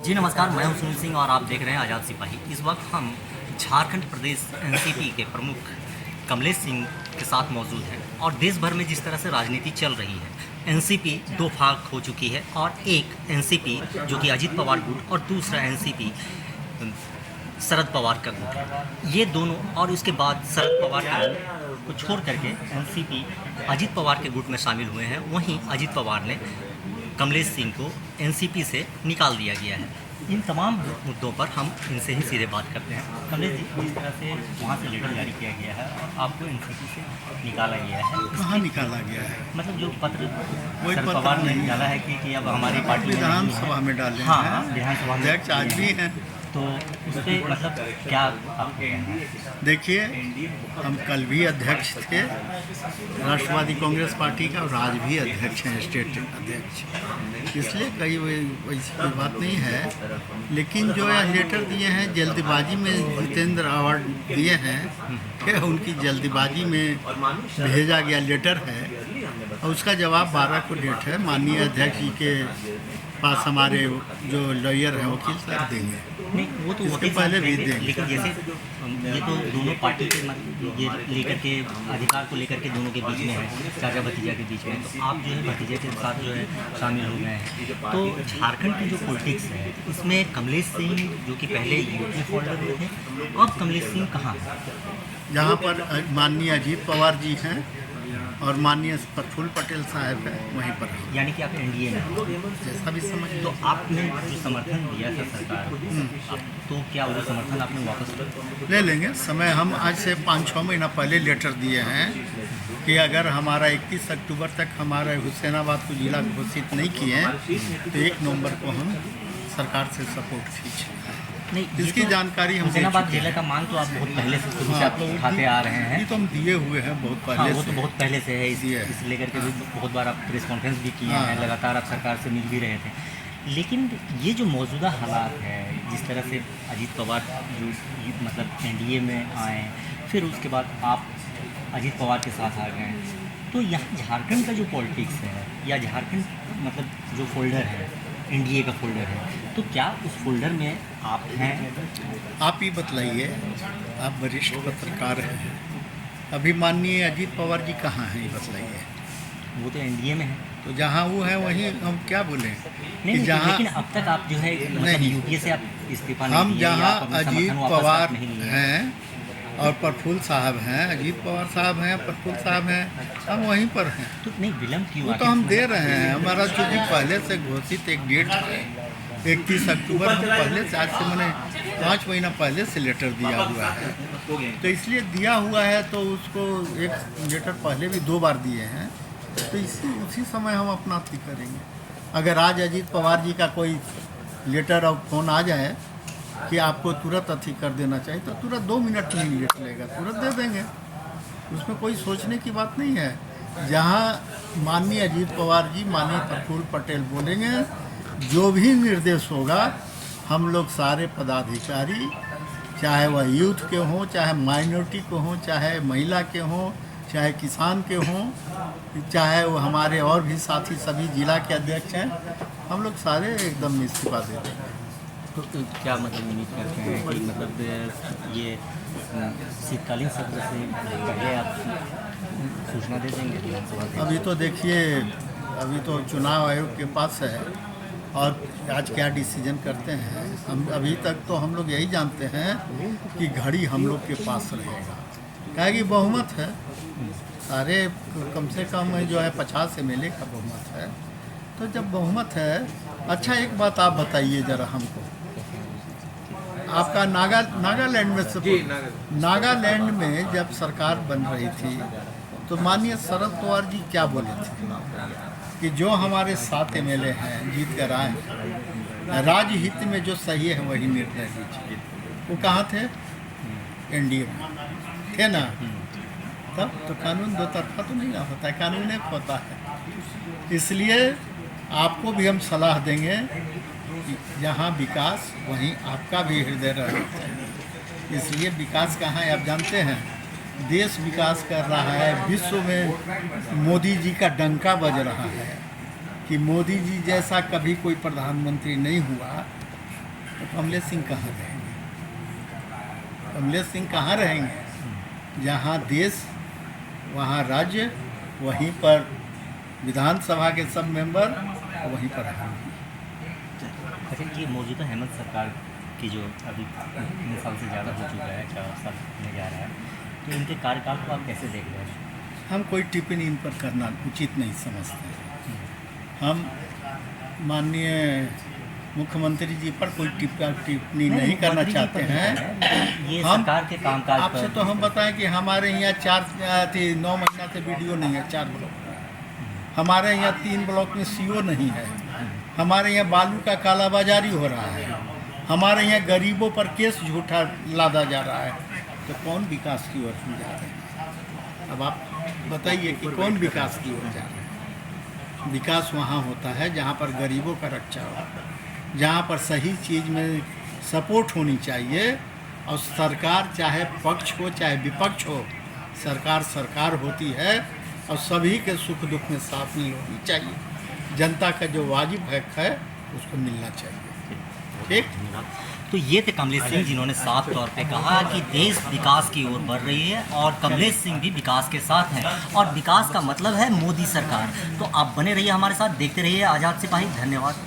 जी नमस्कार, मैं हूं सुनील सिंह और आप देख रहे हैं आज़ाद सिपाही। इस वक्त हम झारखंड प्रदेश एनसीपी के प्रमुख कमलेश सिंह के साथ मौजूद हैं और देश भर में जिस तरह से राजनीति चल रही है, एनसीपी दो भाग हो चुकी है और एक एनसीपी जो कि अजीत पवार गुट और दूसरा एनसीपी शरद पवार का गुट है। ये दोनों और उसके बाद शरद पवार का गुट को छोड़ करके एनसीपी अजीत पवार के गुट में शामिल हुए हैं। वहीं अजीत पवार ने कमलेश सिंह को एनसीपी से निकाल दिया गया है। इन तमाम मुद्दों पर हम इनसे ही सीधे बात करते हैं। कमलेश जी, जिस तरह से वहाँ से लेटर जारी किया गया है और आपको एनसीपी से निकाला गया है, कहाँ निकाला गया है? मतलब जो पत्र वही शरद पत्र पवार ने नहीं डाला है कि अब हमारी पार्टी में विधानसभा में डाले हाँ, हैं। विधानसभा में अध्यक्ष आज भी हैं। तो उस पर मतलब क्या आपको कहना है? देखिए, हम कल भी अध्यक्ष थे राष्ट्रवादी कांग्रेस पार्टी का और आज भी अध्यक्ष हैं, स्टेट अध्यक्ष। इसलिए वैसी कोई बात नहीं है। लेकिन जो यह लेटर दिए हैं जल्दबाजी में, जितेंद्र अवार्ड दिए हैं कि उनकी जल्दबाजी में भेजा गया लेटर है और उसका जवाब 12 को डेट है। माननीय अध्यक्ष जी के पास हमारे जो लॉयर हैं, वकील साहब देंगे। नहीं, वो तो इसके पहले भी देंगे। लेकिन जैसे ये तो दोनों पार्टी के ये लेकर के अधिकार को लेकर के दोनों के बीच में है, चाचा भतीजा के बीच में। तो आप जो है भतीजे के साथ जो है शामिल हो गए हैं। तो झारखंड की जो पॉलिटिक्स है इसमें कमलेश सिंह जो कि पहले यूपी फोल्डर में थे, अब कमलेश सिंह कहाँ है? जहाँ पर माननीय अजीत पवार जी हैं और माननीय प्रफुल्ल पटेल साहब है, वहीं पर हैं। यानी कि आप एनडीए में हैं। जैसा भी समझ तो आपने जो समर्थन दिया था सरकार को, तो क्या वो समर्थन आपने वापस ले लेंगे। समय हम आज से 5-6 महीना पहले लेटर दिए हैं कि अगर हमारा 31 अक्टूबर तक हमारे हुसैनाबाद को जिला घोषित नहीं किए तो 1 नवंबर को हम सरकार से सपोर्ट खींचेंगे। नहीं, इसकी तो जानकारी हम हुसैनाबाद जिले का मांग तो आप बहुत पहले से शुरू से आप लोग उठाते आ रहे हैं। ये तो हम दिए हुए हैं बहुत हाँ, पहले वो से। तो बहुत पहले से है। दिए इस लेकर के भी बहुत बार आप प्रेस कॉन्फ्रेंस भी किए हाँ। हैं, लगातार आप सरकार से मिल भी रहे थे। लेकिन ये जो मौजूदा हालात है, जिस तरह से अजीत पवार जो मतलब एनडीए में आए, फिर उसके बाद आप अजीत पवार के साथ आ गए, तो यहाँ झारखंड का जो पॉलिटिक्स है या झारखंड मतलब जो फोल्डर है, एनडीए का फोल्डर है, तो क्या उस फोल्डर में आप हैं? आप ही बतलाइए, आप वरिष्ठ पत्रकार हैं। अभी माननीय अजीत पवार जी कहाँ हैं, ये बतलाइए। वो तो एनडीए में है। तो जहाँ वो है वहीं हम क्या बोलें नहीं, कि जहाँ लेकिन अब तक आप जो है मतलब नहीं। यूपीए से आप इस्तीफा नहीं हम दिए या जहाँ आप अपना अजीत समर्थन वापस पवार नहीं लिए। हैं और प्रफुल्ल साहब हैं, अजीत पवार साहब हैं, प्रफुल्ल साहब हैं, हम वहीं पर हैं। तो नहीं, विलम्ब क्यों? वो तो हम दे रहे हैं। हमारा चूँकि पहले से घोषित एक डेट है 31 अक्टूबर, हम पहले से, आज से मैंने 5 महीना पहले से लेटर दिया हुआ है। तो इसलिए दिया हुआ है तो उसको एक लेटर पहले भी 2 बार दिए हैं, तो उसी समय हम अपना अति करेंगे। अगर आज अजीत पवार जी का कोई लेटर और फ़ोन आ जाए कि आपको तुरंत अति कर देना चाहिए, तो तुरंत 2 मिनट नहीं लेट लेगा, तुरंत दे देंगे। उसमें कोई सोचने की बात नहीं है। जहाँ माननीय अजीत पवार जी, माननीय प्रफुल्ल पटेल बोलेंगे, जो भी निर्देश होगा, हम लोग सारे पदाधिकारी, चाहे वह यूथ के हों, चाहे माइनॉरिटी को हों, चाहे महिला के हों, चाहे किसान के हों, चाहे वो हमारे और भी साथी सभी जिला के अध्यक्ष हैं, हम लोग सारे एकदम इस्तीफा दे देंगे। तो क्या मतलब उम्मीद करते हैं कि मतलब ये शीतकालीन सत्र से पहले आप सूचना दे देंगे विधानसभा से? अभी तो देखिए, अभी तो चुनाव आयोग के पास है और आज क्या डिसीजन करते हैं। हम अभी तक तो हम लोग यही जानते हैं कि घड़ी हम लोग के पास रहेगा, क्या कि बहुमत है सारे, कम से कम जो है 50 MLA का बहुमत है। तो जब बहुमत है, अच्छा एक बात आप बताइए ज़रा हमको, आपका नागालैंड में नागालैंड में जब सरकार बन रही थी तो माननीय शरद पवार जी क्या बोले थे कि जो हमारे 7 MLA हैं जीत कर आए, राजहित में जो सही है वही निर्णय लीजिए। वो कहाँ थे? एनडीए में थे ना। तब तो कानून दो तरफा तो नहीं ना होता है, कानून एक होता है। इसलिए आपको भी हम सलाह देंगे कि जहाँ विकास वहीं आपका भी हृदय रहना चाहिए। इसलिए विकास कहाँ है आप जानते हैं, देश विकास कर रहा है, विश्व में मोदी जी का डंका बज रहा है कि मोदी जी जैसा कभी कोई प्रधानमंत्री नहीं हुआ तो कमलेश सिंह कहाँ रहेंगे? कमलेश सिंह कहाँ रहेंगे? जहाँ देश वहाँ राज्य, वहीं पर विधानसभा के सब मेंबर, वहीं पर रहेंगे। अच्छा, ये मौजूदा हेमंत सरकार की जो अभी 3 साल से ज़्यादा हो चुका है, 4 साल होने जा रहा है, तो इनके कार्यकाल को आप कैसे देख रहे हैं? हम कोई टिप्पणी इन पर करना उचित नहीं समझते। हम माननीय मुख्यमंत्री जी पर कोई टिप्पणी नहीं करना चाहते हैं। ये हम सरकार के कामकाज आपसे पर तो हम बताएं कि हमारे यहाँ 9 महीना से वीडियो नहीं है 4 ब्लॉक में। हमारे यहाँ 3 ब्लॉक में सीओ नहीं है। हमारे यहाँ बालू का कालाबाजारी हो रहा है। हमारे यहाँ गरीबों पर केस झूठा लादा जा रहा है। तो कौन विकास की ओर हम जा रहे हैं? अब आप बताइए कि कौन विकास की ओर जा रहे हैं? विकास वहाँ होता है जहाँ पर गरीबों का रक्षा हो, जहाँ पर सही चीज़ में सपोर्ट होनी चाहिए। और सरकार चाहे पक्ष हो चाहे विपक्ष हो, सरकार सरकार होती है और सभी के सुख दुख में शामिल होनी चाहिए। जनता का जो वाजिब हक है उसको मिलना चाहिए। ठीक। तो ये थे कमलेश सिंह, जिन्होंने साफ तौर पे कहा कि देश विकास की ओर बढ़ रही है और कमलेश सिंह भी विकास के साथ हैं, और विकास का मतलब है मोदी सरकार। तो आप बने रहिए हमारे साथ, देखते रहिए आज़ाद सिपाही। धन्यवाद।